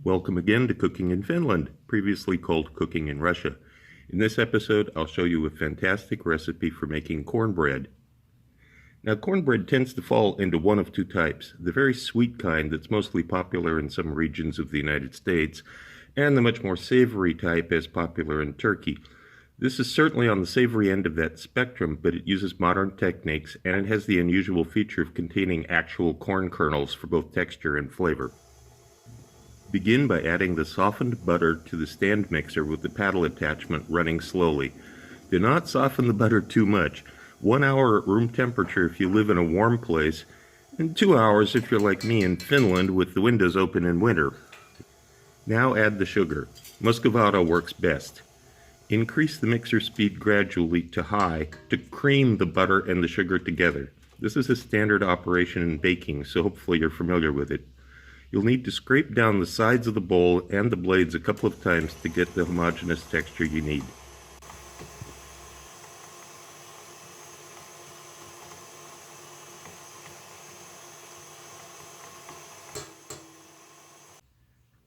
Welcome again to Cooking in Finland, previously called Cooking in Russia. In this episode, I'll show you a fantastic recipe for making cornbread. Now, cornbread tends to fall into one of two types, the very sweet kind that's mostly popular in some regions of the United States, and the much more savory type as popular in Turkey. This is certainly on the savory end of that spectrum, but it uses modern techniques, and it has the unusual feature of containing actual corn kernels for both texture and flavor. Begin by adding the softened butter to the stand mixer with the paddle attachment running slowly. Do not soften the butter too much. 1 hour at room temperature if you live in a warm place, and 2 hours if you're like me in Finland with the windows open in winter. Now add the sugar. Muscovado works best. Increase the mixer speed gradually to high to cream the butter and the sugar together. This is a standard operation in baking, so hopefully you're familiar with it. You'll need to scrape down the sides of the bowl and the blades a couple of times to get the homogeneous texture you need.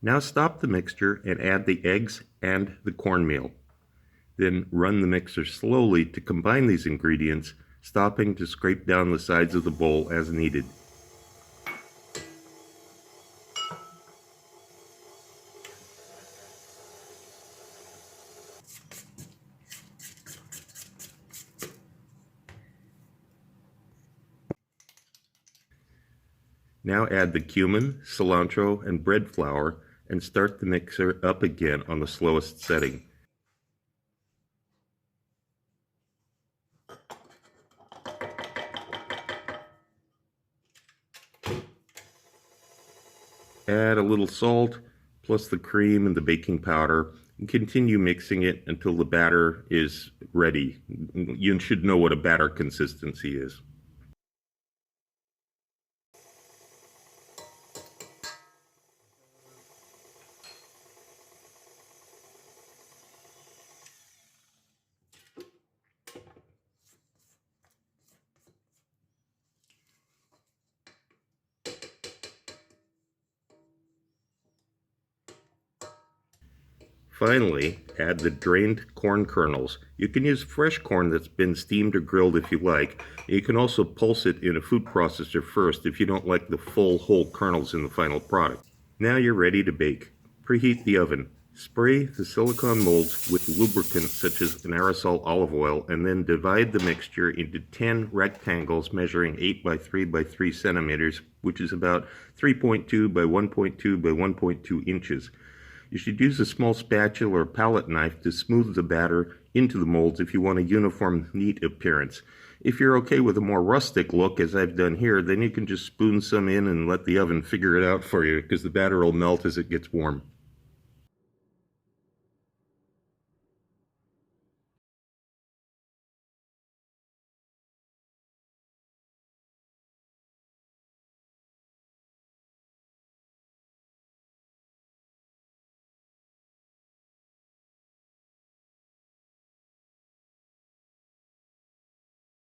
Now stop the mixture and add the eggs and the cornmeal. Then run the mixer slowly to combine these ingredients, stopping to scrape down the sides of the bowl as needed. Now add the cumin, cilantro, and bread flour and start the mixer up again on the slowest setting. Add a little salt, plus the cream and the baking powder, and continue mixing it until the batter is ready. You should know what a batter consistency is. Finally, add the drained corn kernels. You can use fresh corn that's been steamed or grilled if you like. You can also pulse it in a food processor first if you don't like the full whole kernels in the final product. Now you're ready to bake. Preheat the oven. Spray the silicone molds with lubricant such as an aerosol olive oil, and then divide the mixture into 10 rectangles measuring 8 by 3 by 3 centimeters, which is about 3.2 by 1.2 by 1.2 inches. You should use a small spatula or pallet knife to smooth the batter into the molds if you want a uniform, neat appearance. If you're okay with a more rustic look, as I've done here, then you can just spoon some in and let the oven figure it out for you, because the batter will melt as it gets warm.